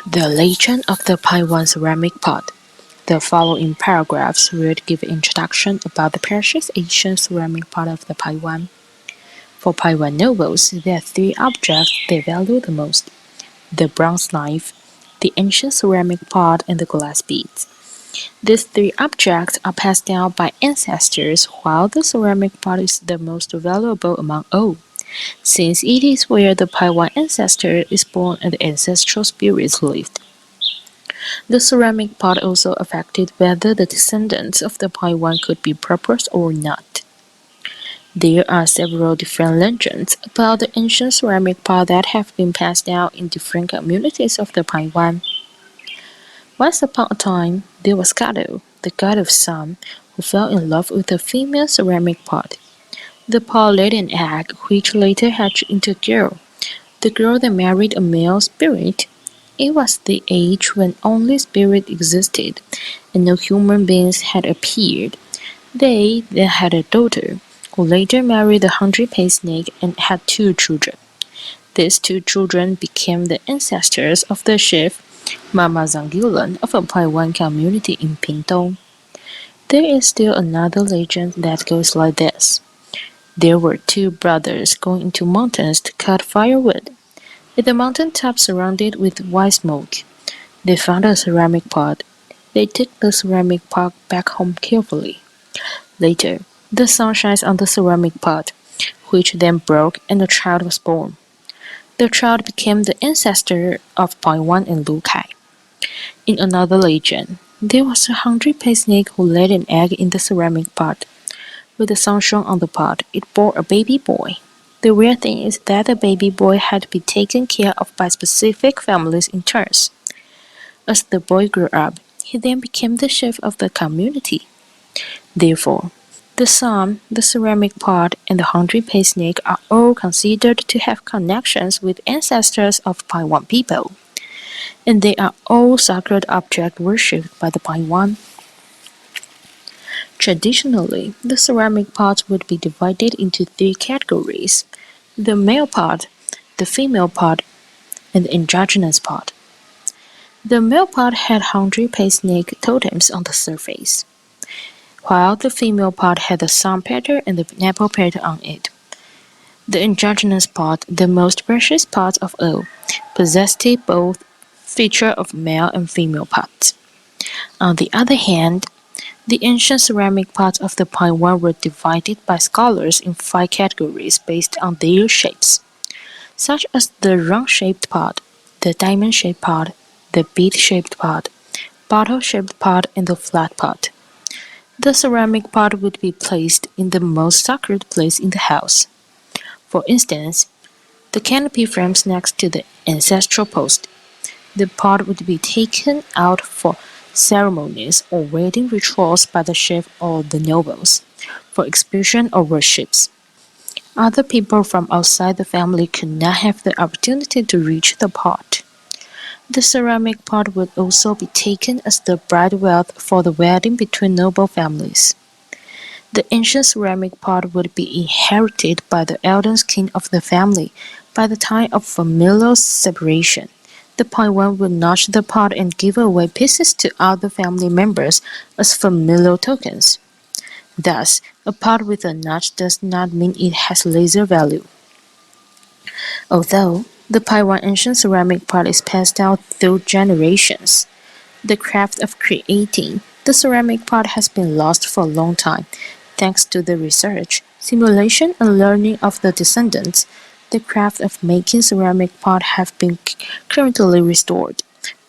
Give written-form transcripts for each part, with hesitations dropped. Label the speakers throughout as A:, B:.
A: The Legend of the Paiwan Ceramic Pot. The following paragraphs would give introduction about the precious Asian ceramic pot of the Paiwan. For Paiwan nobles, there are three objects they value the most: the bronze knife, the ancient ceramic pot, and the glass beads. These three objects are passed down by ancestors, while the ceramic pot is the most valuable among all, since it is where the Paiwan ancestor is born and the ancestral spirits lived. The ceramic pot also affected whether the descendants of the Paiwan could be prosperous or not. There are several different legends about the ancient ceramic pot that have been passed down in different communities of the Paiwan. Once upon a time, there was Kato, the god of sun, who fell in love with a female ceramic pot. The pot laid an egg, which later hatched into a girl. The girl then married a male spirit. It was the age when only spirit existed, and no human beings had appeared. They then had a daughter, who later married the hungry-paced snake and had two children. These two children became the ancestors of the chief Mama Zangulan of a Paiwan community in Pingtung. There is still another legend that goes like this. There were two brothers going into mountains to cut firewood. At the mountain top surrounded with white smoke, they found a ceramic pot. They took the ceramic pot back home carefully. Later, the sun shines on the ceramic pot, which then broke and a child was born. The child became the ancestor of Paiwan and Lukai. In another legend, there was a hungry-paced snake who laid an egg in the ceramic pot. When the sun shone on the pot, it bore a baby boy. The weird thing is that the baby boy had to be taken care of by specific families in turns. As the boy grew up, he then became the chief of the community. Therefore, the sun, the ceramic pot, and the hungry-paced snake are all considered to have connections with ancestors of Paiwan people, and they are all sacred objects worshipped by the Paiwan. Traditionally, the ceramic pots would be divided into three categories: the male pot, the female pot, and the androgynous pot. The male pot had hungry-paced snake totems on the surface, while the female pot had the sun petal and the pineapple petal on it. The androgynous pot, the most precious pot of all, possessed both features of male and female pots. On the other hand, the ancient ceramic pots of the Paiwan were divided by scholars in five categories based on their shapes, such as the round-shaped pot, the diamond-shaped pot, the bead-shaped pot, bottle-shaped pot, and the flat pot. The ceramic pot would be placed in the most sacred place in the house. For instance, the canopy frames next to the ancestral post. The pot would be taken out for ceremonies or wedding rituals by the chief or the nobles, for execution or worships. Other people from outside the family could not have the opportunity to reach the pot. The ceramic pot would also be taken as the bride wealth for the wedding between noble families. The ancient ceramic pot would be inherited by the eldest king of the family by the time of familial separation. The Paiwan would notch the pot and give away pieces to other family members as familial tokens. Thus, a pot with a notch does not mean it has lesser value. Although the Paiwan ancient ceramic pot is passed down through generations, the craft of creating the ceramic pot has been lost for a long time. Thanks to the research, simulation, and learning of the descendants, the craft of making ceramic pot have been currently restored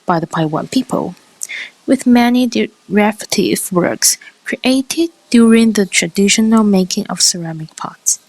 A: by the Paiwan people, with many derivative works created during the traditional making of ceramic pots.